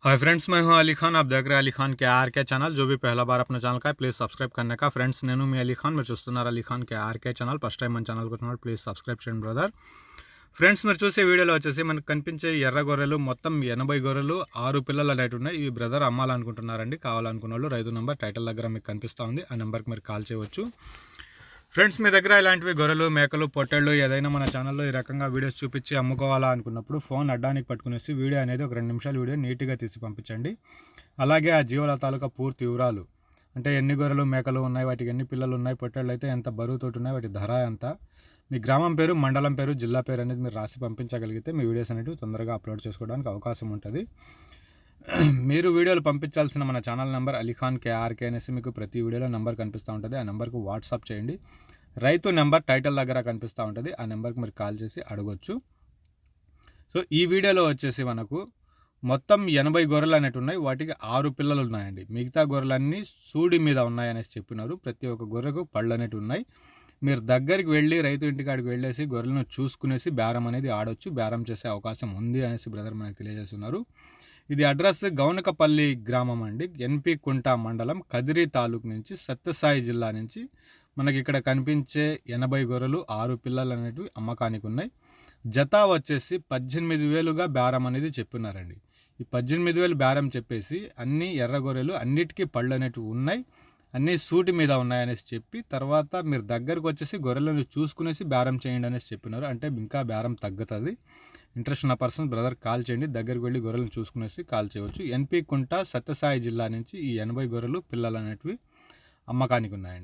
Hi friends, मैं हूं अली खान। आप देख रहे हैं अली खान के आर के चैनल। जो भी पहला बार अपना ఛానల్ का है प्लीज़ सब्सक्రైబ్ करने का। ఫ్రెండ్స్, నేను మీ అలీ ఖాన్, మీరు చూస్తున్నారు అలీ ఖాన్ కే ఆర్కే ఛానల్। ఫస్ట్ టైం మన ఛానల్కి వచ్చినప్పుడు ప్లీజ్ సబ్స్క్రైబ్ చేయండి బ్రదర్. ఫ్రెండ్స్, మీరు చూసే వీడియోలో వచ్చేసి మనకు కనిపించే ఎర్ర గొర్రెలు మొత్తం 80 గొర్రెలు 6 పిల్లలు అనేవి ఉన్నాయి. ఇవి బ్రదర్ అమ్మాలనుకుంటున్నారండి. కావాలనుకున్న వాళ్ళు రైతు నెంబర్ టైటిల్ దగ్గర మీకు కనిపిస్తూ ఉంది. ఆ నెంబర్కి మీరు కాల్ చేయవచ్చు. ఫ్రెండ్స్, మీ దగ్గర ఇలాంటివి గొర్రెలు, మేకలు, పొట్టేళ్ళు ఏదైనా మన ఛానల్లో ఈ రకంగా వీడియోస్ చూపించి అమ్ముకోవాలా అనుకున్నప్పుడు ఫోన్ అడ్డానికి పట్టుకునేసి వీడియో అనేది ఒక 2 నిమిషాల వీడియో నీట్గా తీసి పంపించండి. అలాగే ఆ జీవుల తాలూకా పూర్తి వివరాలు, అంటే ఎన్ని గొర్రెలు, మేకలు ఉన్నాయి, వాటికి ఎన్ని పిల్లలు ఉన్నాయి, పొట్టేళ్ళు అయితే ఎంత బరువుతోటి ఉన్నాయి, వాటి ధర ఎంత, మీ గ్రామం పేరు, మండలం పేరు, జిల్లా పేరు అనేది మీరు రాసి పంపించగలిగితే మీ వీడియోస్ అనేవి తొందరగా అప్లోడ్ చేసుకోవడానికి అవకాశం ఉంటుంది. మీరు వీడియోలు పంపించాల్సిన మన channel number Ali Khan KRK అనేసి మీకు ప్రతి వీడియోలో నెంబర్ కనిపిస్తూ ఉంటుంది. ఆ నెంబర్కు వాట్సాప్ చేయండి. రైతు నెంబర్ టైటిల్ దగ్గర కనిపిస్తూ ఉంటుంది. ఆ నెంబర్కి మీరు కాల్ చేసి అడగొచ్చు. సో ఈ వీడియోలో వచ్చేసి మనకు మొత్తం 80 గొర్రెలు అనేవి ఉన్నాయి. వాటికి 6 పిల్లలు ఉన్నాయండి. మిగతా గొర్రెలన్నీ సూడి మీద ఉన్నాయనేసి చెప్పినారు. ప్రతి ఒక్క గొర్రెకు పళ్ళు అనేవి ఉన్నాయి. మీరు దగ్గరికి వెళ్ళి రైతు ఇంటికాడికి వెళ్ళేసి గొర్రెలను చూసుకునేసి బేరం అనేది ఆడొచ్చు. బేరం చేసే అవకాశం ఉంది అనేసి బ్రదర్ మనకు తెలియజేస్తున్నారు. ఇది అడ్రస్ గౌనకపల్లి గ్రామం అండి, ఎన్పి కుంట మండలం, కదిరి తాలూకు నుంచి, సత్యసాయి జిల్లా నుంచి మనకి ఇక్కడ కనిపించే 80 గొర్రెలు 6 పిల్లలు అనేవి అమ్మకానికి ఉన్నాయి. జత వచ్చేసి 18,000గా బేరం అనేది చెప్పినారండి. ఈ 18,000 బేరం చెప్పేసి అన్ని ఎర్ర గొర్రెలు, అన్నిటికీ పళ్ళు అనేటివి ఉన్నాయి, అన్నీ సూటి మీద ఉన్నాయనేసి చెప్పి తర్వాత మీరు దగ్గరకు వచ్చేసి గొర్రెలను చూసుకునేసి బేరం చేయండి అనేసి చెప్పినారు. అంటే ఇంకా బేరం తగ్గుతుంది. ఇంట్రెస్ట్ ఉన్న పర్సన్ బ్రదర్ కాల్ చేయండి. దగ్గరికి వెళ్ళి గొర్రెలను చూసుకునేసి కాల్ చేయవచ్చు. ఎన్పి కుంట, సత్యసాయి జిల్లా నుంచి ఈ 80 గొర్రెలు పిల్లలు అనేటివి అమ్మకానికి ఉన్నాయండి.